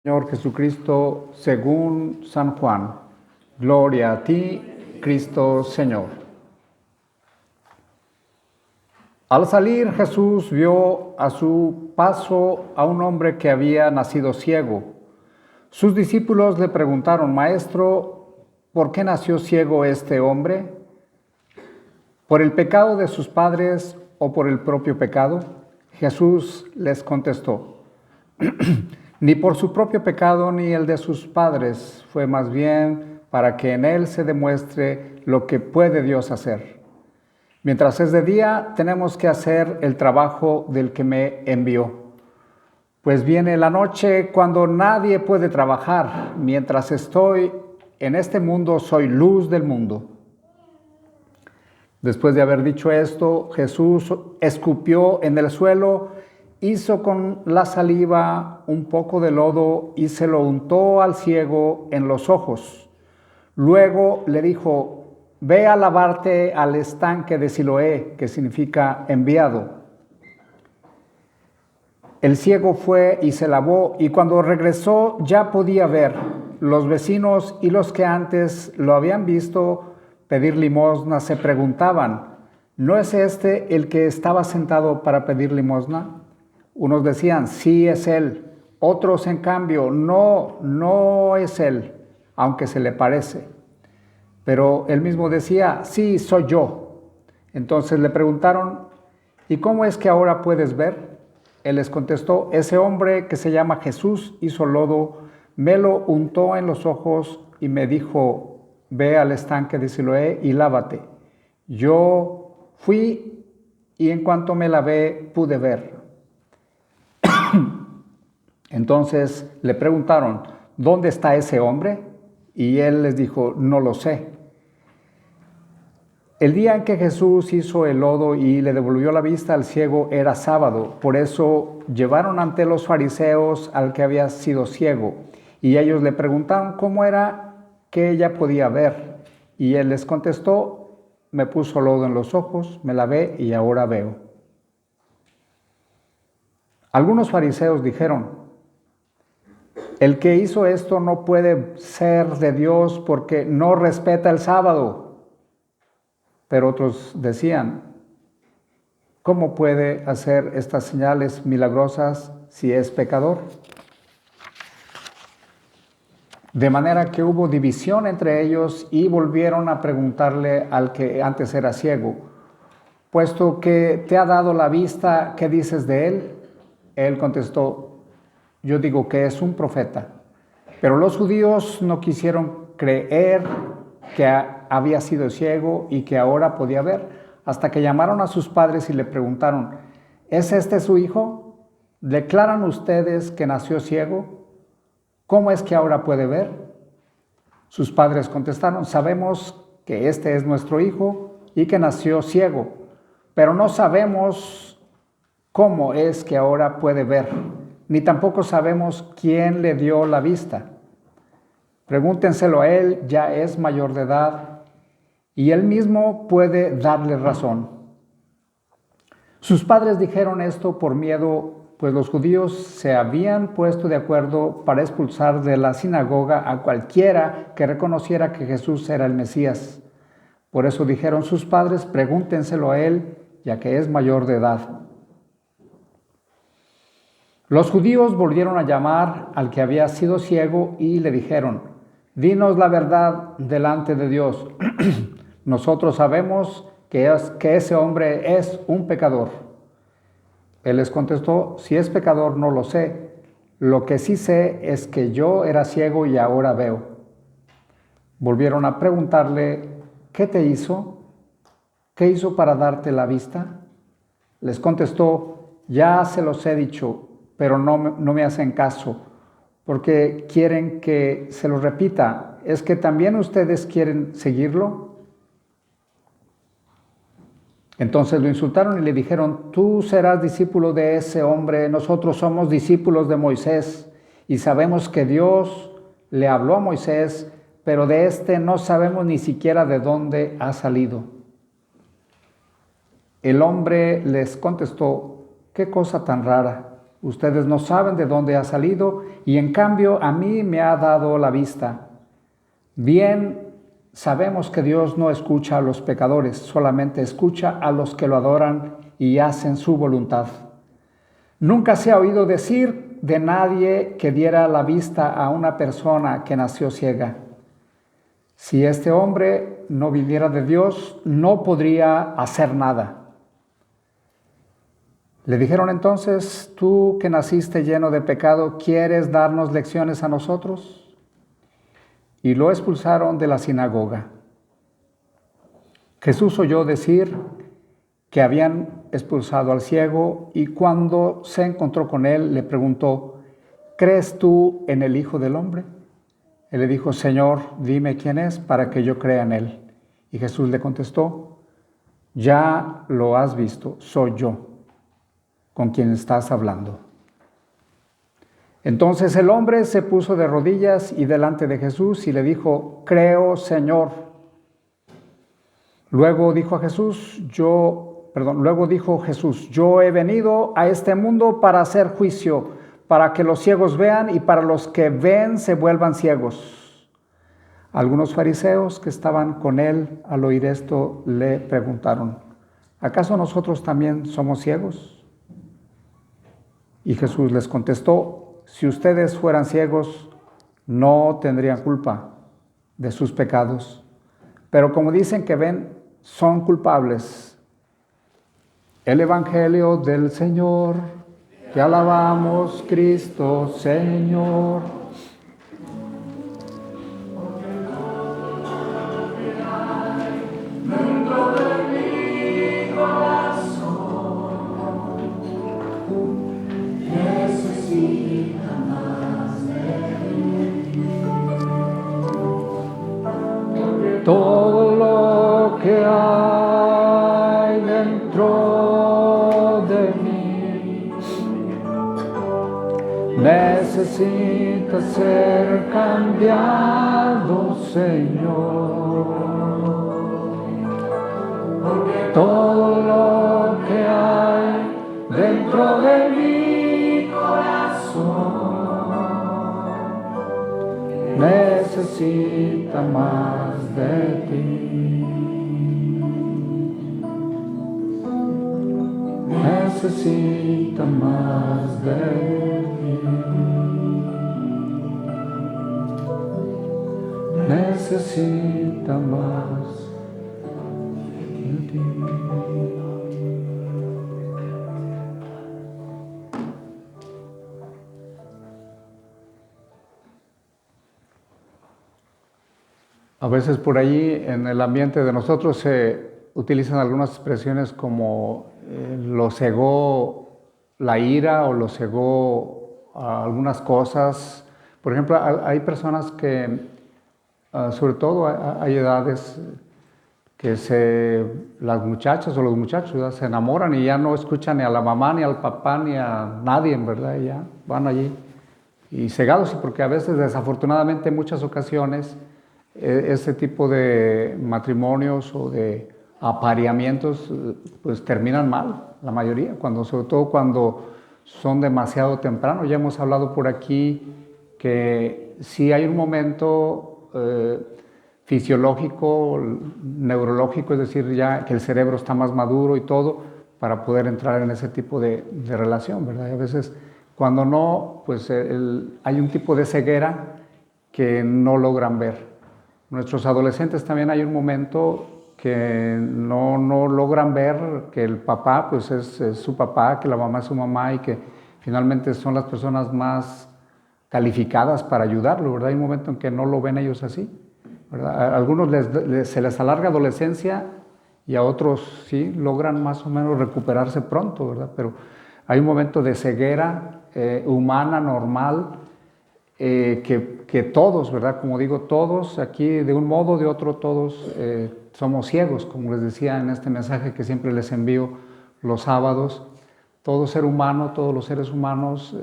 Señor Jesucristo, según San Juan. Gloria a ti, Cristo Señor. Al salir, Jesús vio a su paso a un hombre que había nacido ciego. Sus discípulos le preguntaron: Maestro, ¿por qué nació ciego este hombre? ¿Por el pecado de sus padres o por el propio pecado? Jesús les contestó: Ni por su propio pecado ni el de sus padres, fue más bien para que en él se demuestre lo que puede Dios hacer. Mientras es de día, tenemos que hacer el trabajo del que me envió. Pues viene la noche cuando nadie puede trabajar. Mientras estoy en este mundo, soy luz del mundo. Después de haber dicho esto, Jesús escupió en el suelo, hizo con la saliva un poco de lodo y se lo untó al ciego en los ojos. Luego le dijo: Ve a lavarte al estanque de Siloé, que significa enviado. El ciego fue y se lavó, y cuando regresó ya podía ver. Los vecinos y los que antes lo habían visto pedir limosna se preguntaban: ¿no es este el que estaba sentado para pedir limosna? Unos decían: sí, es él. Otros, en cambio: no es él, aunque se le parece. Pero él mismo decía: sí, soy yo. Entonces le preguntaron: ¿y cómo es que ahora puedes ver? Él les contestó: ese hombre que se llama Jesús hizo lodo, me lo untó en los ojos y me dijo: ve al estanque de Siloé y lávate. Yo fui y en cuanto me lavé pude ver. Entonces le preguntaron: ¿dónde está ese hombre? Y él les dijo: no lo sé. El día en que Jesús hizo el lodo y le devolvió la vista al ciego era sábado. Por eso llevaron ante los fariseos al que había sido ciego. Y ellos le preguntaron cómo era que ella podía ver. Y él les contestó: me puso lodo en los ojos, me lavé y ahora veo. Algunos fariseos dijeron: el que hizo esto no puede ser de Dios porque no respeta el sábado. Pero otros decían: ¿cómo puede hacer estas señales milagrosas si es pecador? De manera que hubo división entre ellos y volvieron a preguntarle al que antes era ciego: puesto que te ha dado la vista, ¿qué dices de él? Él contestó: yo digo que es un profeta. Pero los judíos no quisieron creer que había sido ciego y que ahora podía ver, hasta que llamaron a sus padres y le preguntaron: ¿es este su hijo? ¿Declaran ustedes que nació ciego? ¿Cómo es que ahora puede ver? Sus padres contestaron: sabemos que este es nuestro hijo y que nació ciego, pero no sabemos cómo es que ahora puede ver, ni tampoco sabemos quién le dio la vista. Pregúntenselo a él, ya es mayor de edad, y él mismo puede darle razón. Sus padres dijeron esto por miedo, pues los judíos se habían puesto de acuerdo para expulsar de la sinagoga a cualquiera que reconociera que Jesús era el Mesías. Por eso dijeron sus padres: pregúntenselo a él, ya que es mayor de edad. Los judíos volvieron a llamar al que había sido ciego y le dijeron: dinos la verdad delante de Dios. Nosotros sabemos que ese hombre es un pecador. Él les contestó: si es pecador no lo sé. Lo que sí sé es que yo era ciego y ahora veo. Volvieron a preguntarle: ¿qué te hizo? ¿Qué hizo para darte la vista? Les contestó: ya se los he dicho, pero no me hacen caso, porque quieren que se los repita. ¿Es que también ustedes quieren seguirlo? Entonces lo insultaron y le dijeron: tú serás discípulo de ese hombre, nosotros somos discípulos de Moisés, y sabemos que Dios le habló a Moisés, pero de este no sabemos ni siquiera de dónde ha salido. El hombre les contestó: ¿qué cosa tan rara? Ustedes no saben de dónde ha salido y en cambio a mí me ha dado la vista. Bien, sabemos que Dios no escucha a los pecadores, solamente escucha a los que lo adoran y hacen su voluntad. Nunca se ha oído decir de nadie que diera la vista a una persona que nació ciega. Si este hombre no viniera de Dios, no podría hacer nada. Le dijeron entonces, tú que naciste lleno de pecado, ¿quieres darnos lecciones a nosotros? Y lo expulsaron de la sinagoga. Jesús oyó decir que habían expulsado al ciego y cuando se encontró con él le preguntó, ¿crees tú en el Hijo del Hombre? Él le dijo, Señor, dime quién es para que yo crea en él. Y Jesús le contestó, ya lo has visto, soy yo con quien estás hablando. Entonces el hombre se puso de rodillas y delante de Jesús y le dijo, creo, Señor. Luego dijo Jesús, yo he venido a este mundo para hacer juicio, para que los ciegos vean y para los que ven se vuelvan ciegos. Algunos fariseos que estaban con él al oír esto le preguntaron, ¿acaso nosotros también somos ciegos? Y Jesús les contestó, si ustedes fueran ciegos, no tendrían culpa de sus pecados. Pero como dicen que ven, son culpables. El Evangelio del Señor, te alabamos, Cristo, Señor. Todo lo que hay dentro de mí necesita ser cambiado, Señor. Todo lo que hay dentro de mi corazón necesita más de ti. Necesita más de ti. Necesita más de ti. A veces por ahí en el ambiente de nosotros se utilizan algunas expresiones como lo cegó la ira o lo cegó algunas cosas. Por ejemplo, hay personas que, sobre todo hay edades que las muchachas o los muchachos ya se enamoran y ya no escuchan ni a la mamá, ni al papá, ni a nadie, en verdad, y ya van allí y cegados, porque a veces desafortunadamente en muchas ocasiones ese tipo de matrimonios o de apareamientos pues terminan mal, la mayoría, sobre todo cuando son demasiado temprano. Ya hemos hablado por aquí que sí hay un momento fisiológico, neurológico, es decir, ya que el cerebro está más maduro y todo, para poder entrar en ese tipo de relación, ¿verdad? Y a veces cuando no, pues hay un tipo de ceguera que no logran ver. Nuestros adolescentes también hay un momento que no logran ver que el papá pues es su papá, que la mamá es su mamá y que finalmente son las personas más calificadas para ayudarlo, ¿verdad? Hay un momento en que no lo ven ellos así, ¿verdad? A algunos se les alarga adolescencia y a otros sí logran más o menos recuperarse pronto, ¿verdad? Pero hay un momento de ceguera humana, normal, que todos, ¿verdad? Como digo, todos aquí, de un modo o de otro, todos somos ciegos, como les decía en este mensaje que siempre les envío los sábados. Todo ser humano, todos los seres humanos,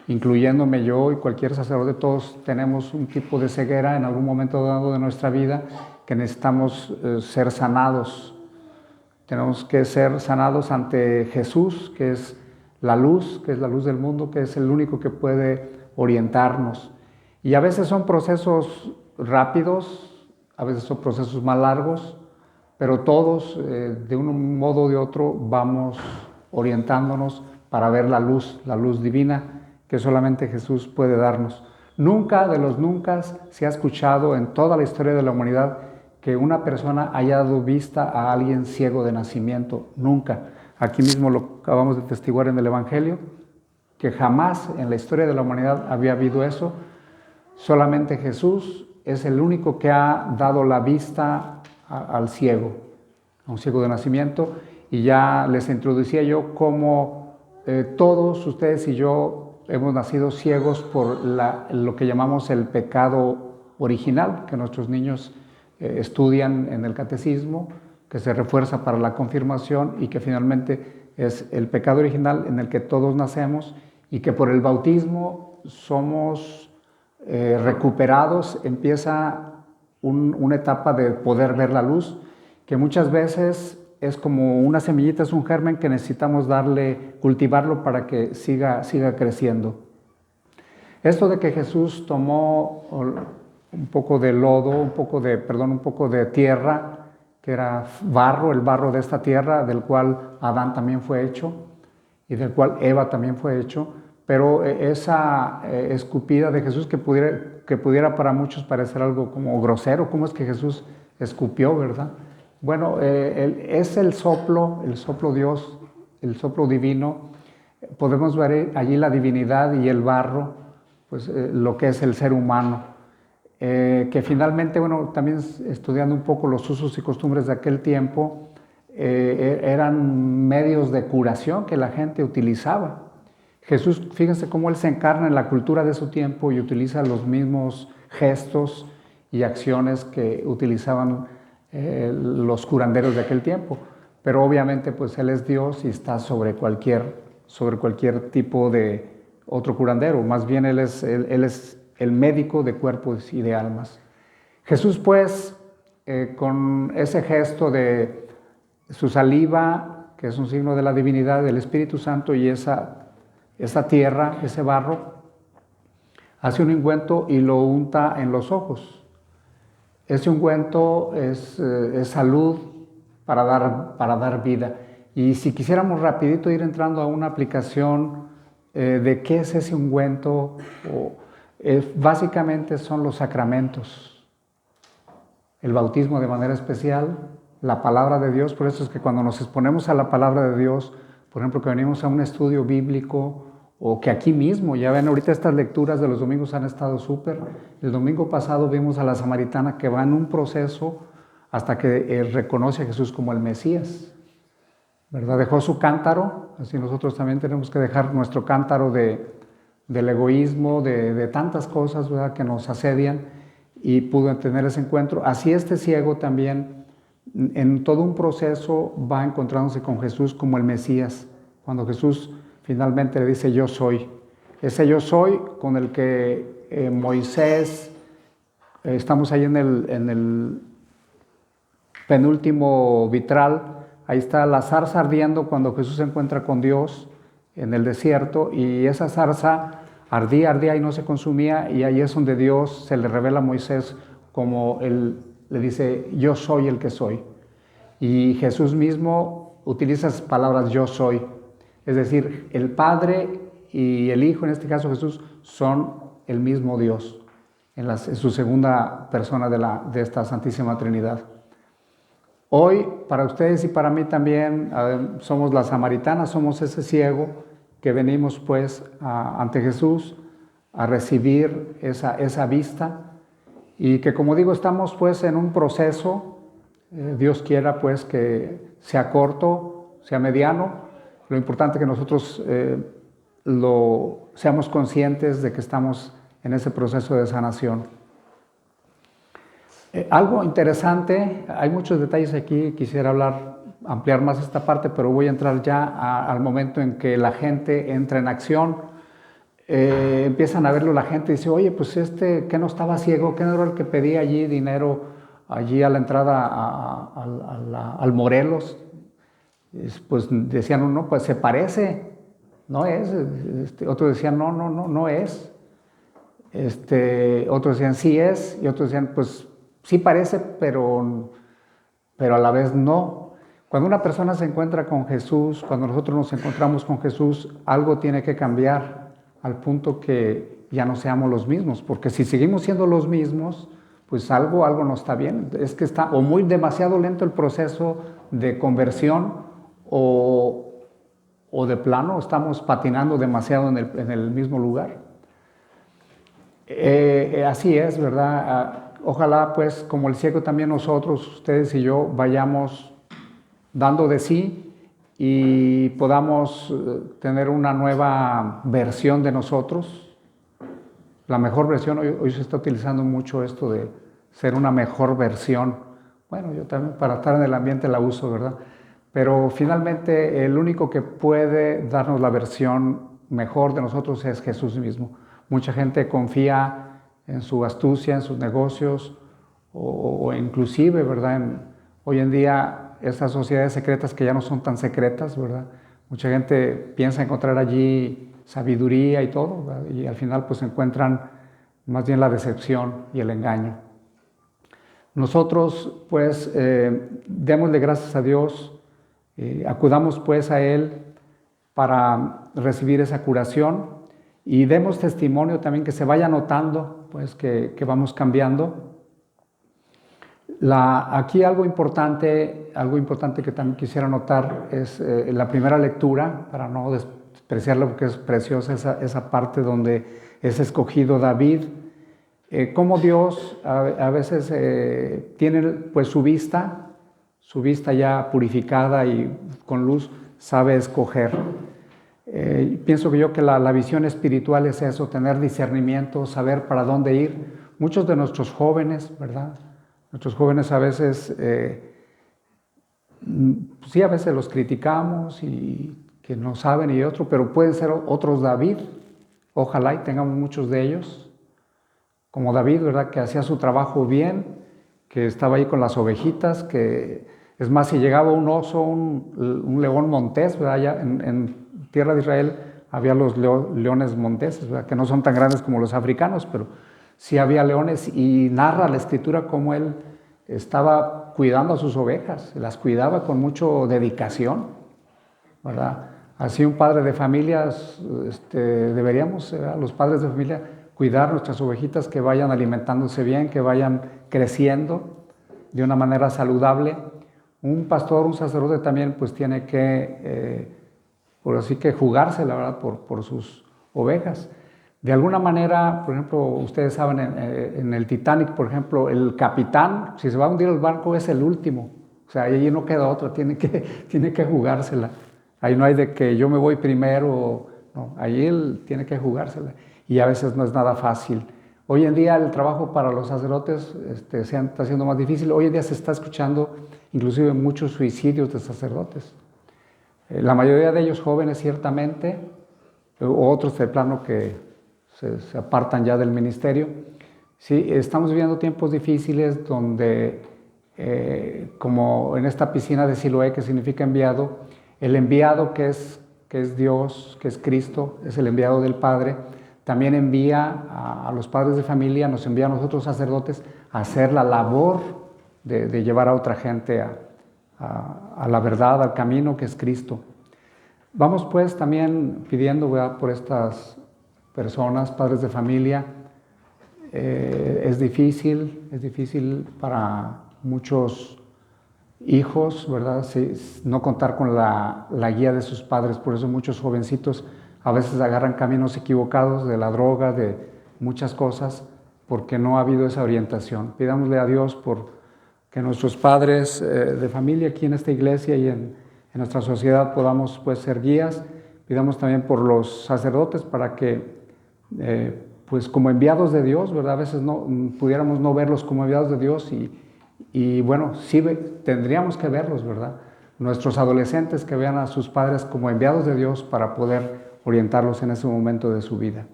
incluyéndome yo y cualquier sacerdote, todos tenemos un tipo de ceguera en algún momento dado de nuestra vida que necesitamos ser sanados. Tenemos que ser sanados ante Jesús, que es la luz, que es la luz del mundo, que es el único que puede orientarnos. Y a veces son procesos rápidos, a veces son procesos más largos, pero todos, de un modo o de otro, vamos orientándonos para ver la luz divina que solamente Jesús puede darnos. Nunca de los nunca se ha escuchado en toda la historia de la humanidad que una persona haya dado vista a alguien ciego de nacimiento. Nunca. Aquí mismo lo acabamos de testiguar en el Evangelio, que jamás en la historia de la humanidad había habido eso. Solamente Jesús es el único que ha dado la vista al ciego, a un ciego de nacimiento. Y ya les introducía yo cómo todos ustedes y yo hemos nacido ciegos por lo que llamamos el pecado original, que nuestros niños estudian en el catecismo, que se refuerza para la confirmación y que finalmente es el pecado original en el que todos nacemos y que por el bautismo somos recuperados. Empieza una etapa de poder ver la luz, que muchas veces es como una semillita, es un germen que necesitamos cultivarlo para que siga creciendo. Esto de que Jesús tomó un poco de lodo, un poco de tierra, que era barro, el barro de esta tierra, del cual Adán también fue hecho y del cual Eva también fue hecho, pero esa escupida de Jesús que pudiera para muchos parecer algo como grosero. ¿Cómo es que Jesús escupió, verdad? Bueno, es el soplo Dios, el soplo divino. Podemos ver allí la divinidad y el barro, pues lo que es el ser humano. Que finalmente, bueno, también estudiando un poco los usos y costumbres de aquel tiempo, eran medios de curación que la gente utilizaba. Jesús, fíjense cómo Él se encarna en la cultura de su tiempo y utiliza los mismos gestos y acciones que utilizaban los curanderos de aquel tiempo. Pero obviamente pues Él es Dios y está sobre cualquier tipo de otro curandero. Más bien Él es el médico de cuerpos y de almas. Jesús pues, con ese gesto de su saliva, que es un signo de la divinidad, del Espíritu Santo, y esa tierra, ese barro, hace un ungüento y lo unta en los ojos. Ese ungüento es salud para dar vida. Y si quisiéramos rapidito ir entrando a una aplicación de qué es ese ungüento, básicamente son los sacramentos. El bautismo de manera especial, la palabra de Dios. Por eso es que cuando nos exponemos a la palabra de Dios, por ejemplo, que venimos a un estudio bíblico, o que aquí mismo, ya ven, ahorita estas lecturas de los domingos han estado súper. El domingo pasado vimos a la samaritana que va en un proceso hasta que reconoce a Jesús como el Mesías, ¿verdad? Dejó su cántaro, así nosotros también tenemos que dejar nuestro cántaro del egoísmo, de tantas cosas, ¿verdad?, que nos asedian, y pudo tener ese encuentro. Así este ciego también, en todo un proceso, va encontrándose con Jesús como el Mesías, cuando Jesús finalmente le dice yo soy. Ese yo soy con el que Moisés, estamos ahí en el penúltimo vitral, ahí está la zarza ardiendo cuando Jesús se encuentra con Dios en el desierto, y esa zarza ardía y no se consumía, y ahí es donde Dios se le revela a Moisés como Él le dice yo soy el que soy. Y Jesús mismo utiliza esas palabras yo soy. Es decir, el Padre y el Hijo, en este caso Jesús, son el mismo Dios en su segunda persona de esta Santísima Trinidad. Hoy, para ustedes y para mí también, somos la samaritana, somos ese ciego que venimos pues ante Jesús a recibir esa vista, y que, como digo, estamos pues en un proceso. Dios quiera pues que sea corto, sea mediano. Lo importante es que nosotros seamos conscientes de que estamos en ese proceso de sanación. Algo interesante, hay muchos detalles aquí, quisiera ampliar más esta parte, pero voy a entrar ya al momento en que la gente entra en acción. Empiezan a verlo la gente y dice, oye, pues ¿qué no estaba ciego? ¿Qué no era el que pedía allí dinero, allí a la entrada al Morelos? Pues decían, no, pues se parece, no es. Otros decían, no, no, no, no es. Otros decían, sí es, y otros decían, pues sí parece, pero a la vez no. Cuando una persona se encuentra con Jesús, cuando nosotros nos encontramos con Jesús, algo tiene que cambiar al punto que ya no seamos los mismos, porque si seguimos siendo los mismos, pues algo no está bien. Es que está o muy demasiado lento el proceso de conversión o de plano estamos patinando demasiado en el mismo lugar. Así es, ¿verdad? Ojalá, pues, como el ciego también nosotros, ustedes y yo, vayamos dando de sí y podamos tener una nueva versión de nosotros. La mejor versión, hoy se está utilizando mucho esto de ser una mejor versión. Bueno, yo también para estar en el ambiente la uso, ¿verdad? Pero finalmente el único que puede darnos la versión mejor de nosotros es Jesús mismo. Mucha gente confía en su astucia, en sus negocios, o inclusive, ¿verdad? Hoy en día, estas sociedades secretas que ya no son tan secretas, ¿verdad? Mucha gente piensa encontrar allí sabiduría y todo, ¿verdad? Y al final pues encuentran más bien la decepción y el engaño. Nosotros pues démosle gracias a Dios, acudamos pues a Él para recibir esa curación y demos testimonio también, que se vaya notando pues que vamos cambiando. Aquí algo importante que también quisiera notar es la primera lectura, para no despreciarlo porque es preciosa esa parte donde es escogido David, cómo Dios a veces tiene pues su vista ya purificada y con luz, sabe escoger. Pienso que la visión espiritual es eso, tener discernimiento, saber para dónde ir. Muchos de nuestros jóvenes, ¿verdad? Nuestros jóvenes a veces, sí, a veces los criticamos y que no saben y otro, pero pueden ser otros David. Ojalá y tengamos muchos de ellos, como David, ¿verdad? Que hacía su trabajo bien, que estaba ahí con las ovejitas, que es más, si llegaba un oso, un león montés, ¿verdad? Allá en tierra de Israel había los leones monteses, ¿verdad? Que no son tan grandes como los africanos, pero sí había leones, y narra la escritura cómo él estaba cuidando a sus ovejas, las cuidaba con mucha dedicación, ¿verdad? Así un padre de familias, deberíamos, los padres de familia, cuidar nuestras ovejitas, que vayan alimentándose bien, que vayan creciendo de una manera saludable. Un pastor, un sacerdote también pues tiene que, por así que jugársela, ¿verdad? Por sus ovejas. De alguna manera, por ejemplo, ustedes saben, en el Titanic, por ejemplo, el capitán, si se va a hundir el barco, es el último. O sea, ahí no queda otra, tiene que jugársela. Ahí no hay de que yo me voy primero, no, ahí él tiene que jugársela. Y a veces no es nada fácil. Hoy en día el trabajo para los sacerdotes está siendo más difícil. Hoy en día se está escuchando inclusive muchos suicidios de sacerdotes. La mayoría de ellos jóvenes, ciertamente, o otros de plano que se apartan ya del ministerio. Sí, estamos viviendo tiempos difíciles donde, como en esta piscina de Siloé, que significa enviado, el enviado que es Dios, que es Cristo, es el enviado del Padre, también envía a los padres de familia, nos envía a nosotros sacerdotes a hacer la labor de llevar a otra gente a la verdad, al camino que es Cristo. Vamos pues también pidiendo, ¿verdad?, por estas personas, padres de familia. Es difícil para muchos hijos, ¿verdad?, no contar con la guía de sus padres. Por eso muchos jovencitos a veces agarran caminos equivocados de la droga, de muchas cosas, porque no ha habido esa orientación. Pidámosle a Dios por que nuestros padres de familia aquí en esta iglesia y en nuestra sociedad podamos pues ser guías. Pidamos también por los sacerdotes para que pues como enviados de Dios, ¿verdad? A veces pudiéramos no verlos como enviados de Dios y bueno, sí tendríamos que verlos, ¿verdad? Nuestros adolescentes que vean a sus padres como enviados de Dios para poder orientarlos en ese momento de su vida.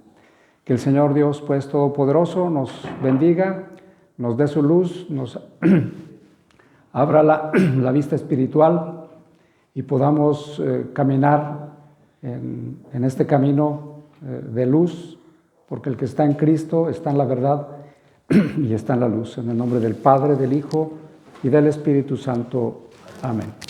Que el Señor Dios pues Todopoderoso nos bendiga, nos dé su luz, nos abra la vista espiritual y podamos caminar en este camino de luz, porque el que está en Cristo está en la verdad y está en la luz. En el nombre del Padre, del Hijo y del Espíritu Santo. Amén.